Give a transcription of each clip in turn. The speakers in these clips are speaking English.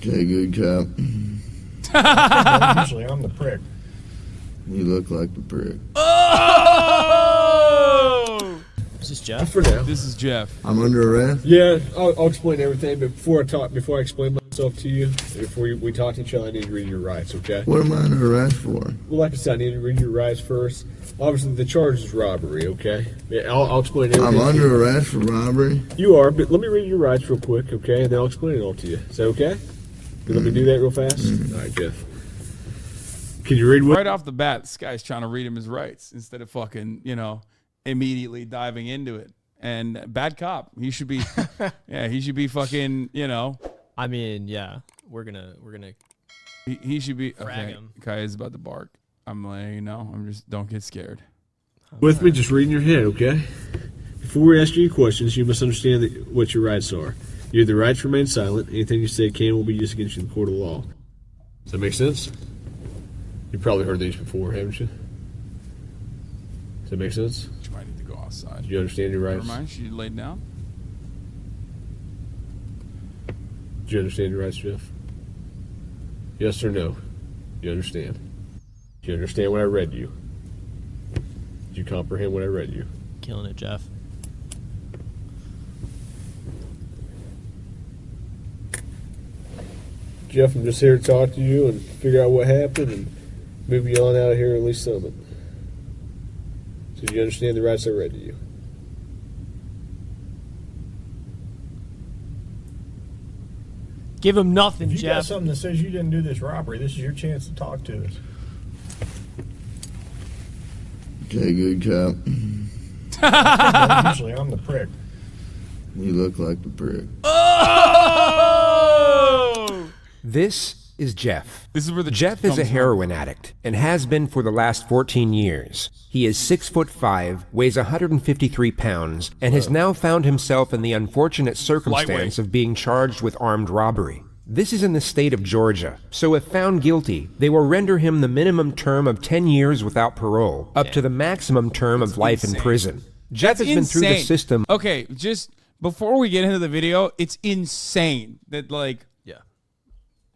Okay, good cop. Usually I'm the prick. You look like the prick. Oh! Is this Jeff? For now. This is Jeff. I'm under arrest? Yeah, I'll explain everything, but before I explain myself to you, before we talk to each other, I need to read your rights, okay? What am I under arrest for? Well, like I said, I need to read your rights first. Obviously, the charge is robbery, okay? Yeah, I'll explain everything. I'm under arrest for robbery? You are, but let me read your rights real quick, okay? And then I'll explain it all to you. Is that okay? Let me do that real fast? All right, Jeff. Can you read what? Right off the bat, this guy's trying to read him his rights instead of fucking, immediately diving into it. And bad cop. He should be, he should be fucking, I mean, yeah, we're gonna. He should be. Frag Okay, him. Kai is about to bark. I'm letting I'm just, don't get scared. With me, just reading your head, okay? Before we ask you any questions, you must understand what your rights are. You have the right to remain silent. Anything you say can will be used against you in the court of law. Does that make sense? You've probably heard these before, haven't you? Does that make sense? You might need to go outside. Do you understand your rights? Never mind, she laid down. Do you understand your rights, Jeff? Yes or no? You understand? Do you understand what I read you? Did you comprehend what I read you? Killing it, Jeff. Jeff, I'm just here to talk to you and figure out what happened and move you on out of here, at least some of it. So do you understand the rights I read to you? Give him nothing, If you got Jeff. something that says you didn't do this robbery, this is your chance to talk to us. Okay, good cop. Usually I'm the prick. You look like the prick. Oh! This is Jeff. This is where the Jeff is a comes from. heroin addict and has been for the last 14 years. He is 6'5", weighs 153 pounds, and has now found himself in the unfortunate circumstance Lightweight. of being charged with armed robbery. This is in the state of Georgia, so if found guilty, they will render him the minimum term of 10 years without parole, up to the maximum term of life in insane. prison. Jeff has been through the Insane. system. Okay, just before we get into the video, it's insane that Yeah,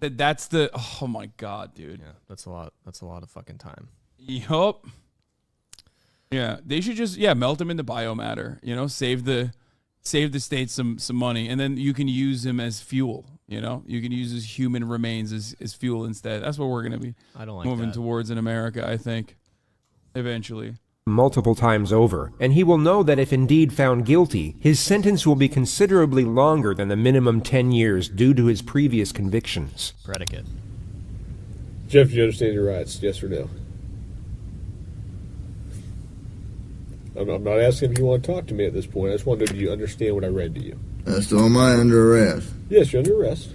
that's the, oh my God, dude. yeah, that's a lot. That's a lot of fucking time. Yup. Yeah, they should just melt them into biomatter. Save the state some money, and then you can use them as fuel. You can use his human remains as fuel instead. That's what we're gonna be I don't like moving that. towards in America, I think, eventually. Multiple times over, and he will know that if indeed found guilty, his sentence will be considerably longer than the minimum 10 years due to his previous convictions. Predicate. Jeff, do you understand your rights? Yes or no? I'm not asking if you want to talk to me at this point. I just want to know, do you understand what I read to you? So am I under arrest? Yes, you're under arrest.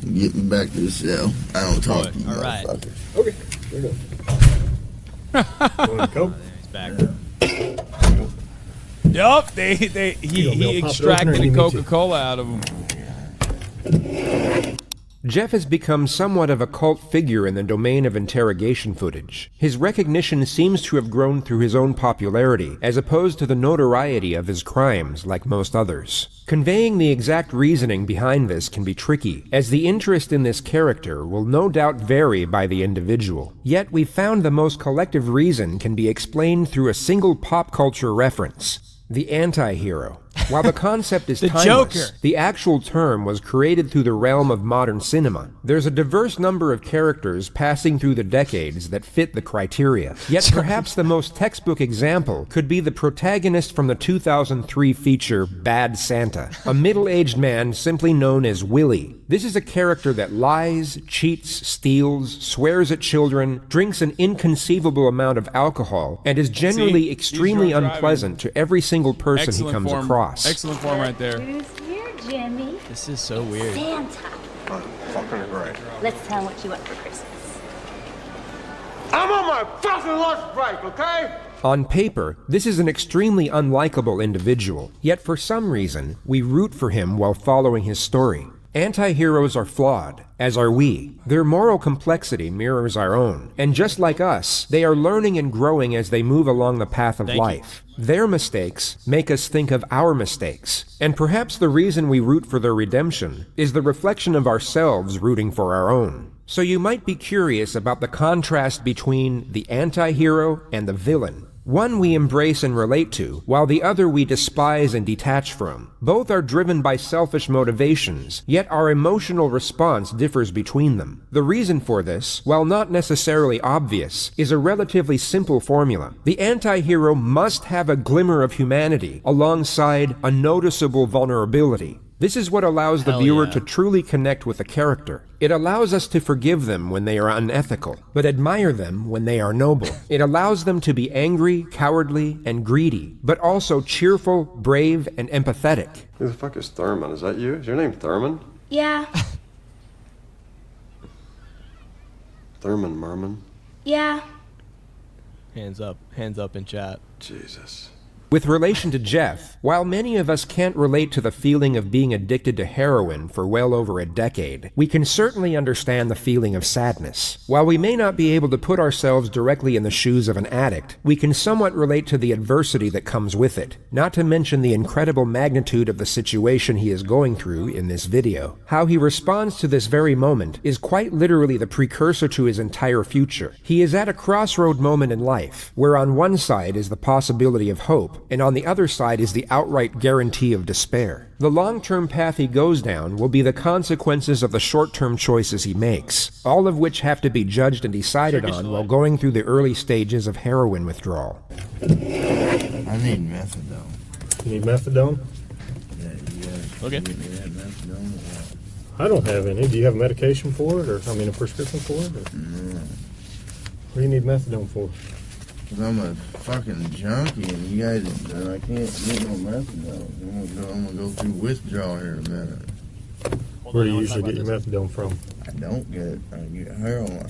Get me back to the cell. I don't talk to you, All right. motherfuckers. Okay, fair enough. Want a Coke? He's back. Yup, he Bill, pop it extracted open or a you need to? Coca-Cola out of him. Jeff has become somewhat of a cult figure in the domain of interrogation footage. His recognition seems to have grown through his own popularity, as opposed to the notoriety of his crimes, like most others. Conveying the exact reasoning behind this can be tricky, as the interest in this character will no doubt vary by the individual. Yet we found the most collective reason can be explained through a single pop culture reference: the anti-hero. While the concept is The timeless, Joker. the actual term was created through the realm of modern cinema. There's a diverse number of characters passing through the decades that fit the criteria. Yet perhaps the most textbook example could be the protagonist from the 2003 feature Bad Santa, a middle-aged man simply known as Willie. This is a character that lies, cheats, steals, swears at children, drinks an inconceivable amount of alcohol, and is generally See? extremely He's drunk unpleasant to every single person he comes form. across. Excellent form right there. Who's here, Jimmy? This is so weird. Santa. Fucking right. Let's tell him what you want for Christmas. I'm on my fucking lunch break, okay? On paper, this is an extremely unlikable individual, yet for some reason, we root for him while following his story. Anti-heroes are flawed, as are we. Their moral complexity mirrors our own, and just like us, they are learning and growing as they move along the path of life. Their mistakes make us think of our mistakes, and perhaps the reason we root for their redemption is the reflection of ourselves rooting for our own. So you might be curious about the contrast between the anti-hero and the villain. One we embrace and relate to, while the other we despise and detach from. Both are driven by selfish motivations, yet our emotional response differs between them. The reason for this, while not necessarily obvious, is a relatively simple formula. The anti-hero must have a glimmer of humanity, alongside a noticeable vulnerability. This is what allows the viewer to truly connect with a character. It allows us to forgive them when they are unethical, but admire them when they are noble. It allows them to be angry, cowardly, and greedy, but also cheerful, brave, and empathetic. Who the fuck is Thurman? Is that you? Is your name Thurman? Yeah. Thurman Merman? Yeah. Hands up in chat. Jesus. With relation to Jeff, while many of us can't relate to the feeling of being addicted to heroin for well over a decade, we can certainly understand the feeling of sadness. While we may not be able to put ourselves directly in the shoes of an addict, we can somewhat relate to the adversity that comes with it, not to mention the incredible magnitude of the situation he is going through in this video. How he responds to this very moment is quite literally the precursor to his entire future. He is at a crossroad moment in life, where on one side is the possibility of hope, and on the other side is the outright guarantee of despair. The long-term path he goes down will be the consequences of the short-term choices he makes, all of which have to be judged and decided on while going through the early stages of heroin withdrawal. I need methadone. You need methadone? Yeah, you guys Okay. give me that methadone or what? I don't have any. Do you have medication for it, or a prescription for it? Or? No. What do you need methadone for? Cause I'm a fucking junkie and you guys, and I can't get no methadone. I'm gonna go through withdrawal here in a minute. Where do you usually get your methadone from? I don't get it. I get heroin.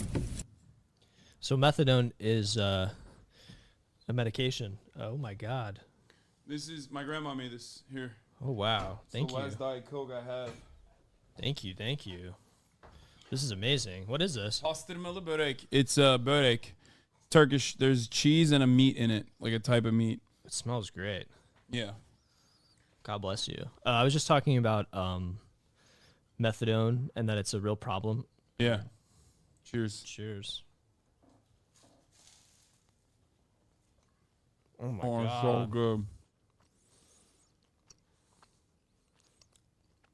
So methadone is a medication. Oh my god. This is my grandma made this here. Oh wow. Thank It's the you. last Diet Coke I have. Thank you. This is amazing. What is this? Pastırmalı börek. It's a börek. Turkish. There's cheese and a meat in it, like a type of meat. It smells great. Yeah. God bless you. I was just talking about methadone and that it's a real problem. Yeah. Cheers. Cheers. Oh my Oh, it's god. so good.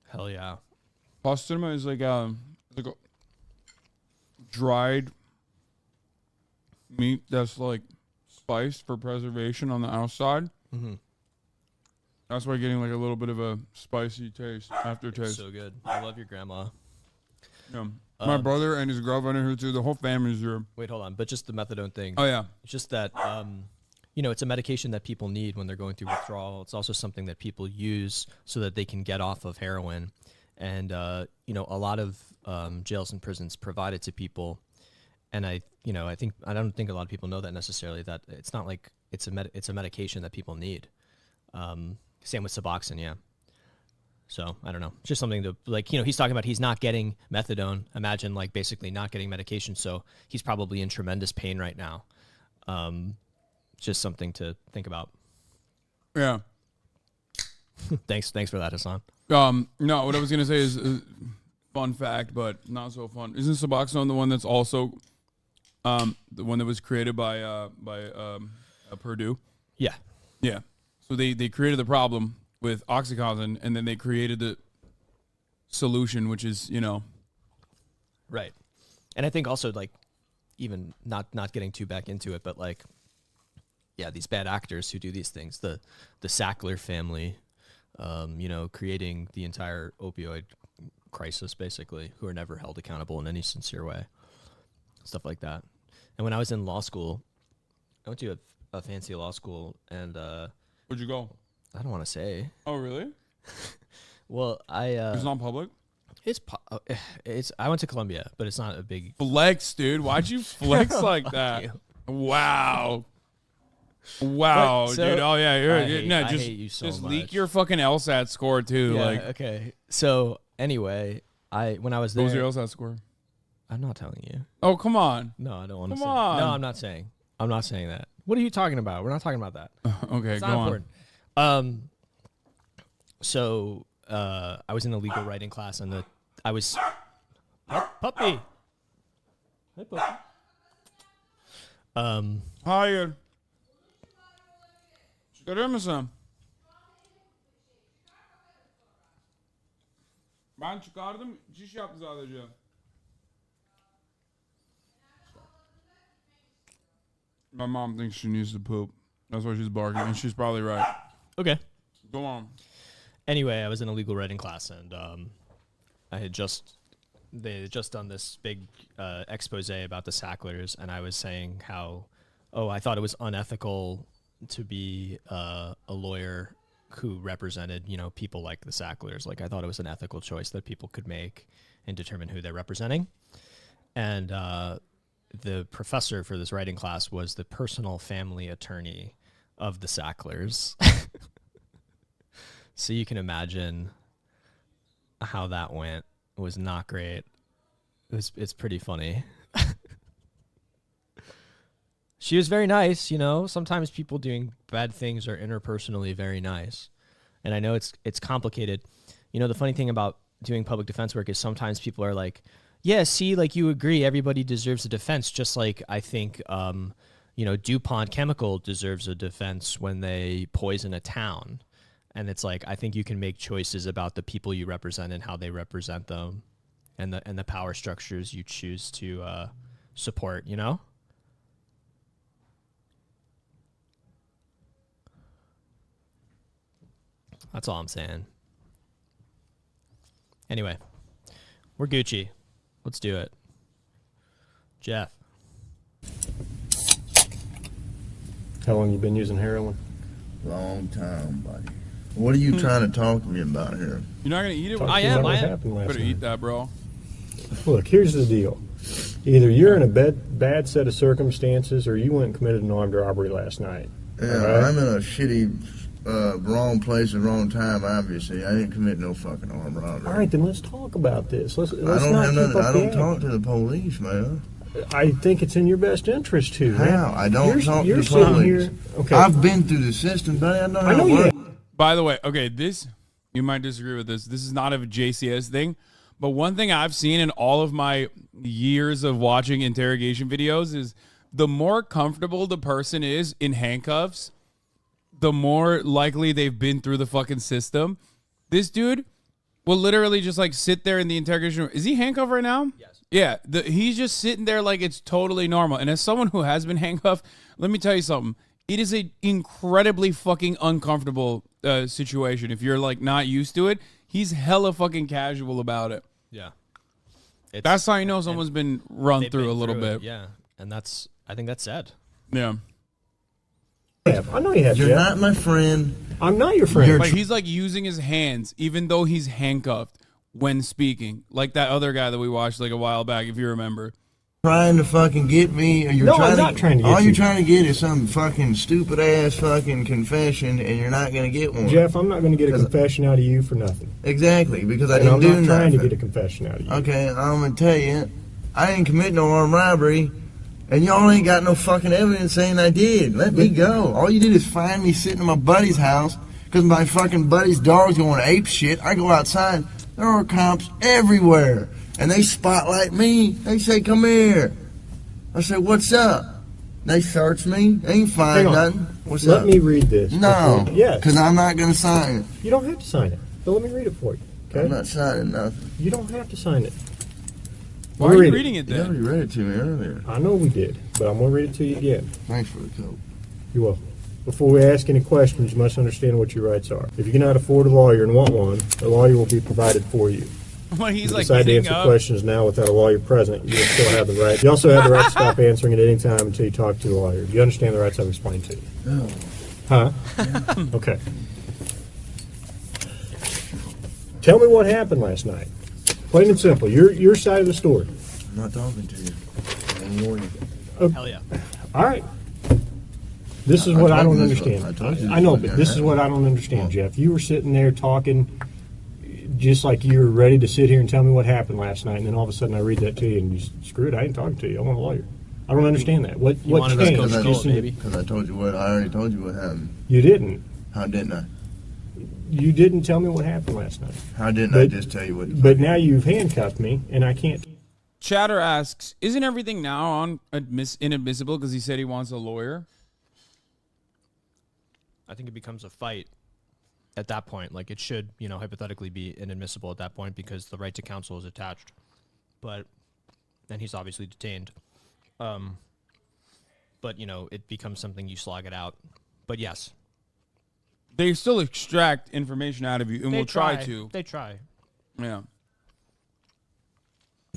Hell yeah. Pastırma is like a dried meat that's like spiced for preservation on the outside. Mm-hmm. That's why getting like a little bit of a spicy taste, aftertaste. So good. I love your grandma. Yeah. My brother and his girlfriend are here too. The whole family's here. Wait, hold on. But just the methadone thing. Oh yeah. It's just that, it's a medication that people need when they're going through withdrawal. It's also something that people use so that they can get off of heroin. And, a lot of jails and prisons provide it to people. And I don't think a lot of people know that necessarily, that it's not like it's a medication that people need. Same with Suboxone, yeah. So I don't know. It's just something to he's talking about he's not getting methadone. Imagine basically not getting medication. So he's probably in tremendous pain right now. Just something to think about. Yeah. Thanks for that, Hasan. No, what I was gonna say is fun fact, but not so fun. Isn't Suboxone the one that's also the one that was created by Purdue? Yeah. Yeah. So they created the problem with OxyContin, and then they created the solution, which is Right. And I think also even not getting too back into it, but these bad actors who do these things, the Sackler family, creating the entire opioid crisis, basically, who are never held accountable in any sincere way, stuff like that. And when I was in law school, I went to a fancy law school, and where'd you go? I don't want to say. Oh, really? Well, It's not public? it's I went to Columbia, but it's not a big Flex, dude. Why'd you flex like that? you. Wow, But, so, dude. Oh yeah, I hate you so just much. leak your fucking LSAT score too. Yeah, Like, okay. So Anyway, when I was there, What was your LSAT score? I'm not telling you. Oh, come on. No, I don't want to Come say. on. No, I'm not saying. I'm not saying that. What are you talking about? We're not talking about that. Okay, It's go not on. important. So I was in a legal writing class, and I was puppy. Hey, puppy. Hayır. Çıkarır mısın? Ben çıkardım, ciş yaptı sadece. My mom thinks she needs to poop. That's why she's barking, and she's probably right. Okay. Go on. Anyway, I was in a legal writing class, and they had just done this big expose about the Sacklers, and I was saying how, I thought it was unethical to be a lawyer who represented, people like the Sacklers. Like, I thought it was an ethical choice that people could make and determine who they're representing. And the professor for this writing class was the personal family attorney of the Sacklers. So you can imagine how that went. It was not great. It's pretty funny. She was very nice, Sometimes people doing bad things are interpersonally very nice. And I know it's complicated. The funny thing about doing public defense work is sometimes people are like, yeah, see, like you agree, everybody deserves a defense, just like I think DuPont Chemical deserves a defense when they poison a town. And it's like, I think you can make choices about the people you represent and how they represent them, and the power structures you choose to support, That's all I'm saying. Anyway, we're Gucci. Let's do it. Jeff. How long you been using heroin? Long time, buddy. What are you trying to talk to me about here? You're not gonna eat it? I am. What happened last Better night. eat that, bro. Look, here's the deal. Either you're in a bad set of circumstances, or you went and committed an armed robbery last night. Yeah, All right? I'm in a shitty, wrong place at wrong time, obviously. I didn't commit no fucking armed robbery. All right, then let's talk about this. Let's I not don't have keep nothing. up I the don't talk act. to the police, man. I think it's in your best interest to. Man. How? I don't talk to you're the sitting police. here. Okay. I've been through the system, buddy. I know how I know it you works. have. By the way, okay, you might disagree with this. This is not a JCS thing, but one thing I've seen in all of my years of watching interrogation videos is the more comfortable the person is in handcuffs, the more likely they've been through the fucking system. This dude will literally just like sit there in the interrogation room. Is he handcuffed right now? Yes. Yeah, he's just sitting there like it's totally normal. And as someone who has been handcuffed, let me tell you something. It is an incredibly fucking uncomfortable situation. If you're like not used to it, he's hella fucking casual about it. Yeah. That's how you know someone's been run They've through been a little through it, bit. Yeah. And I think that's sad. Yeah. I know you have. You're Jeff. not my friend. I'm not your friend. Like he's like using his hands, even though he's handcuffed when speaking. Like that other guy that we watched like a while back, if you remember. Trying to fucking get me, or you're No, trying I'm not trying to get all you. you're trying to get is some fucking stupid ass fucking confession, and you're not gonna get one. Jeff, I'm not going to get a confession out of you for nothing. Exactly, because I And didn't I'm do not trying nothing. to get a confession out of you. Okay, I'm gonna tell you, I didn't commit no armed robbery, and y'all ain't got no fucking evidence saying I did. Let me go. All you did is find me sitting in my buddy's house because my fucking buddy's dog's going ape shit. I go outside, there are cops everywhere, and they spotlight me. They say, "Come here." I say, "What's up?" They search me. They ain't find Hang on. nothing. What's Let up? me read this. No, before- Yes. because I'm not gonna sign it. You don't have to sign it. But let me read it for you. Okay? I'm not signing nothing. You don't have to sign it. Why Let are me you read reading it You then? already read it to me earlier. I know we did, but I'm going to read it to you again. Thanks for the coat. You're welcome. Before we ask any questions, you must understand what your rights are. If you cannot afford a lawyer and want one, a lawyer will be provided for you. When he's If you like decide to getting answer up. questions now without a lawyer present, you will still have the right. You also have the right to stop answering at any time until you talk to the lawyer. Do you understand the rights I've explained to you? No. Huh? Okay. Tell me what happened last night. Plain and simple. Your side of the story. I'm not talking to you. I'm ignoring you. Hell yeah. All right. This is I what I told don't you this understand. one. I told you I know, this but one. this is what I don't understand, Jeff. You were sitting there talking. just like you're ready to sit here and tell me what happened last night, and then all of a sudden I read that to you, and you screw it, I ain't talking to you. I want a lawyer. I don't understand that. What changed? Because I told you what. I already told you what happened. You didn't. How didn't I? You didn't tell me what happened last night. How didn't I just tell you what? But now you've handcuffed me, and I can't. Chatter asks, isn't everything now on inadmissible because he said he wants a lawyer? I think it becomes a fight at that point. Like, it should, hypothetically be inadmissible at that point because the right to counsel is attached. But then he's obviously detained. But, it becomes something you slog it out. But yes. They still extract information out of you, and will try to. They try. Yeah.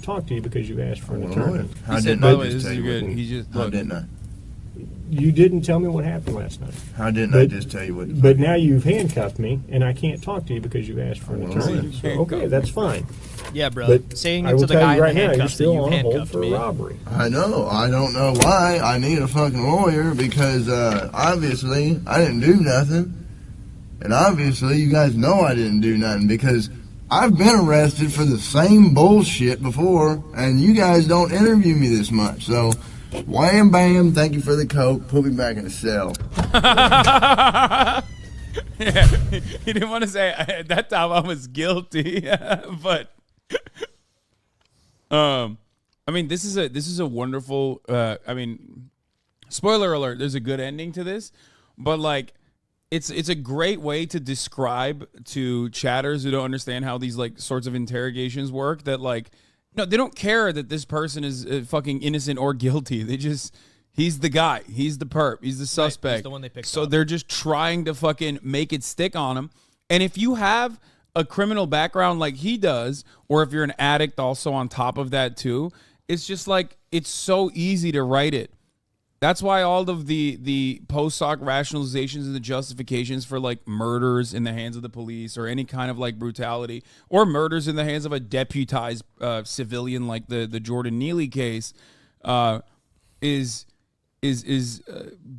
Talk to you because you asked for an attorney. How didn't I just tell you good. what? He just, How didn't I? You didn't tell me what happened last night. How didn't I just tell you what? But now you've handcuffed me, and I can't talk to you because you asked for an attorney. So, okay, that's fine. Yeah, bro. But saying I it will to the tell guy you right in the now, you're handcuffs that still you on hold handcuffed for me. robbery. I know. I don't know why I need a fucking lawyer because obviously I didn't do nothing. And obviously you guys know I didn't do nothing because I've been arrested for the same bullshit before and you guys don't interview me this much. So, wham bam, thank you for the coke, put me back in the cell. Yeah, he didn't want to say at that time I was guilty, but I mean this is a wonderful. I mean, spoiler alert: there's a good ending to this, but like it's a great way to describe to chatters who don't understand how these like sorts of interrogations work that like no, they don't care that this person is fucking innocent or guilty. They just he's the guy. He's the perp. He's the suspect. Right, he's the one they picked so up. they're just trying to fucking make it stick on him. And if you have a criminal background like he does, or if you're an addict also on top of that too, it's just like it's so easy to write it. That's why all of the post-hoc rationalizations and the justifications for like murders in the hands of the police or any kind of like brutality or murders in the hands of a deputized civilian like the Jordan Neely case is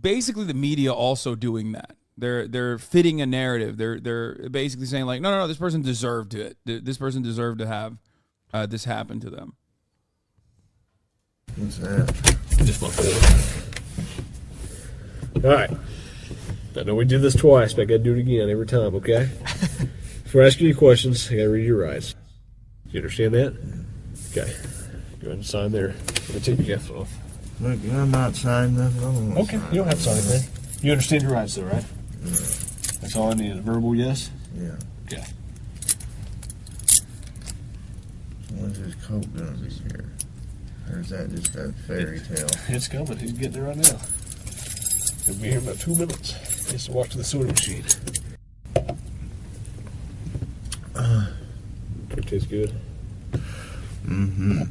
basically the media also doing that. They're fitting a narrative. They're basically saying like no, this person deserved it. This person deserved to have this happen to them. What's that? Just my phone. All right. I know we did this twice, but I got to do it again every time, okay? Before I ask you any questions, I got to read your rights. You understand that? Okay. Go ahead and sign there. Let me take your gift off. Look, I'm not signing nothing. I don't want to sign You don't have to sign anything. You understand your rights, though, right? Yeah. That's all I need. A verbal yes? Yeah. Okay. When's this coke gonna be here? Or is that just a fairy tale? It's coming. He's getting it right now. He'll be here in about 2 minutes. He has to walk to the soda machine. It tastes good. Mm-hmm.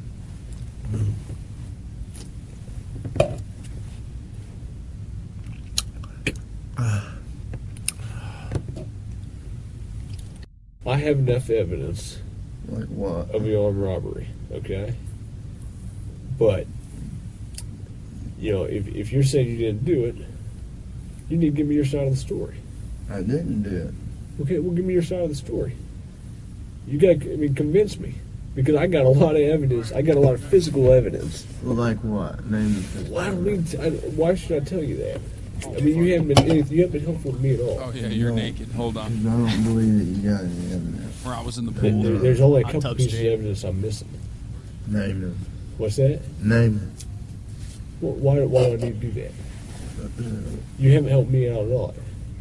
I have enough evidence Like what? of the armed robbery, okay? But, if you're saying you didn't do it, you need to give me your side of the story. I didn't do it. Okay, well, give me your side of the story. You got to, convince me. Because I got a lot of evidence. I got a lot of physical evidence. Well, like what? Name the physical. Well, I don't need to, why should I tell you that? I mean, you haven't been helpful to me at all. Oh yeah, you're naked. Hold on. I don't believe that you got any evidence. Or I was in the pool. There's only a Hot couple tub pieces of street. evidence I'm missing. Name them. What's that? Name them. Well, why do I need to do that? You haven't helped me out at all.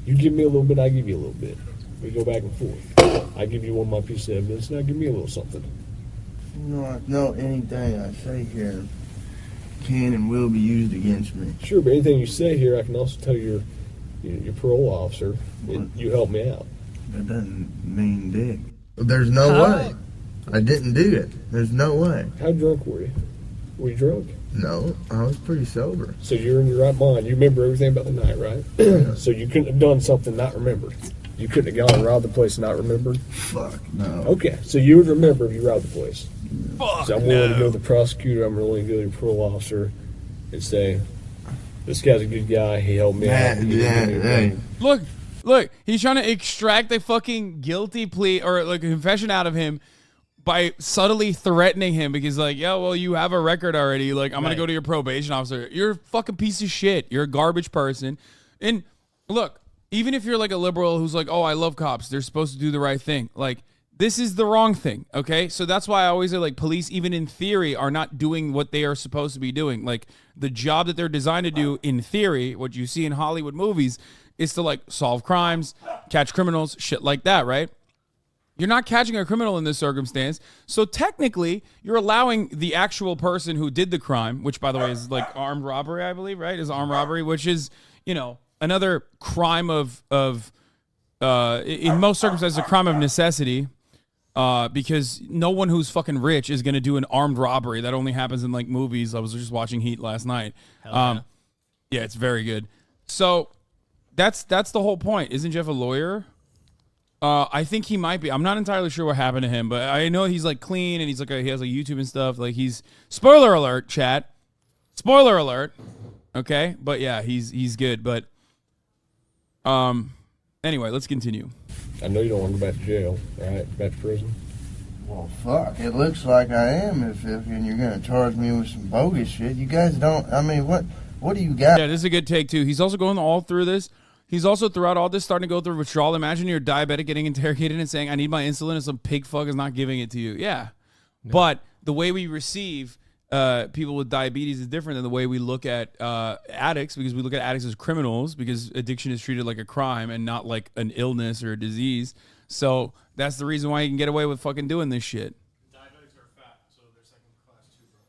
You give me a little bit, I give you a little bit. We go back and forth. I give you one of my pieces of evidence, now give me a little something. No, anything I say here can and will be used against me. Sure, but anything you say here, I can also tell your parole officer, and you help me out. That doesn't mean dick. There's no way. I didn't do it. There's no way. How drunk were you? Were you drunk? No, I was pretty sober. So you're in your right mind. You remember everything about the night, right? So you couldn't have done something not remembered. You couldn't have gone and robbed the place and not remembered? Fuck, no. Okay, so you would remember if you robbed the place. Fuck So I'm willing to go to the prosecutor, I'm willing to go to the parole officer and say, this guy's a good guy, he helped me out. He didn't do anything. Look, Look, he's trying to extract a fucking guilty plea or like a confession out of him by subtly threatening him because like, yeah, well, you have a record already. Like, I'm going to go to your probation officer. You're a fucking piece of shit. You're a garbage person. And look, even if you're like a liberal who's like, oh, I love cops, they're supposed to do the right thing. Like, this is the wrong thing, okay? So that's why I always say, like, police, even in theory, are not doing what they are supposed to be doing. Like, the job that they're designed to do, in theory, what you see in Hollywood movies, is to, like, solve crimes, catch criminals, shit like that, right? You're not catching a criminal in this circumstance. So technically, you're allowing the actual person who did the crime, which, by the way, is, like, armed robbery, I believe, right? Is armed robbery, which is, you know, another crime of in most circumstances, a crime of necessity. Because no one who's fucking rich is going to do an armed robbery. That only happens in like movies. I was just watching Heat last night. Yeah, it's very good. So that's the whole point. Isn't Jeff a lawyer? I think he might be. I'm not entirely sure what happened to him, but I know he's like clean and he's like he has like YouTube and stuff. Like he's spoiler alert, chat. Spoiler alert. Okay, but yeah, he's good. But anyway, let's continue. I know you don't want to go back to jail, right? Back to prison. Well, fuck. It looks like I am if and you're going to charge me with some bogus shit. You guys don't, I mean, what do you got? Yeah, this is a good take, too. He's also going all through this. He's also, throughout all this, starting to go through withdrawal. Imagine you're diabetic getting interrogated and saying, I need my insulin, and some pig fuck is not giving it to you. Yeah. No. But the way we receive people with diabetes is different than the way we look at addicts, because we look at addicts as criminals because addiction is treated like a crime and not like an illness or a disease. So that's the reason why you can get away with fucking doing this shit. Diabetics are fat, so they're second class too, bro.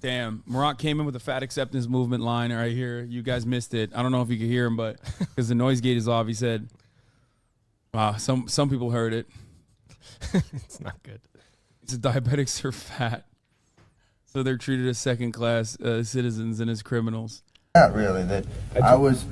Damn, Marat came in with a fat acceptance movement line right here. You guys missed it. I don't know if you could hear him, but because the noise gate is off, he said, wow, some people heard it. It's not good. He said diabetics are fat. So they're treated as second-class citizens and as criminals. Not really. That I was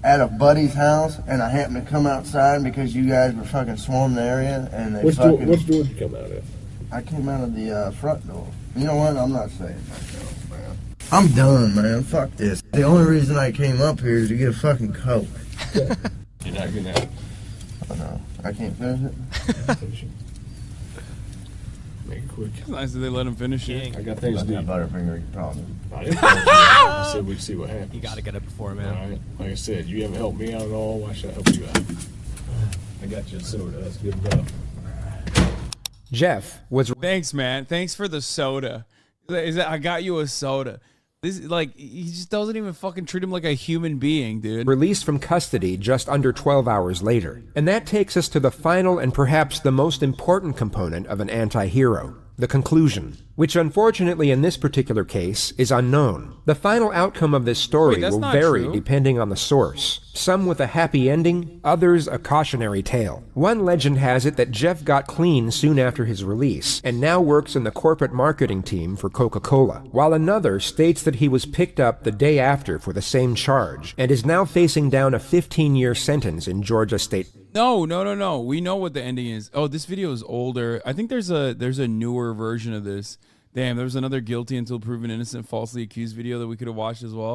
at a buddy's house and I happened to come outside because you guys were fucking swarming the area and they which door did you come out of? I came out of the front door. You know what? I'm not saying myself, man. I'm done, man. Fuck this. The only reason I came up here is to get a fucking Coke. You're not gonna have it. Oh no, I can't finish it. Make it quick. It's nice that they let him finish it. I got things to do. Butterfinger, you probably. I said we'd see what happens. You got to get it before, man. All right. Like I said, you haven't helped me out at all. Why should I help you out? I got you a soda. That's good enough. Jeff was Thanks, man. Thanks for the soda. I got you a soda. This like he just doesn't even fucking treat him like a human being, dude. released from custody just under 12 hours later. And that takes us to the final and perhaps the most important component of an anti-hero, the conclusion, which unfortunately in this particular case is unknown. The final outcome of this story Wait, will not vary true. depending on the source, some with a happy ending, others a cautionary tale. One legend has it that Jeff got clean soon after his release and now works in the corporate marketing team for Coca-Cola, while another states that he was picked up the day after for the same charge and is now facing down a 15-year sentence in Georgia State. No. We know what the ending is. Oh, this video is older. I think there's a newer version of this. Damn, there was another guilty until proven innocent, falsely accused video that we could have watched as well.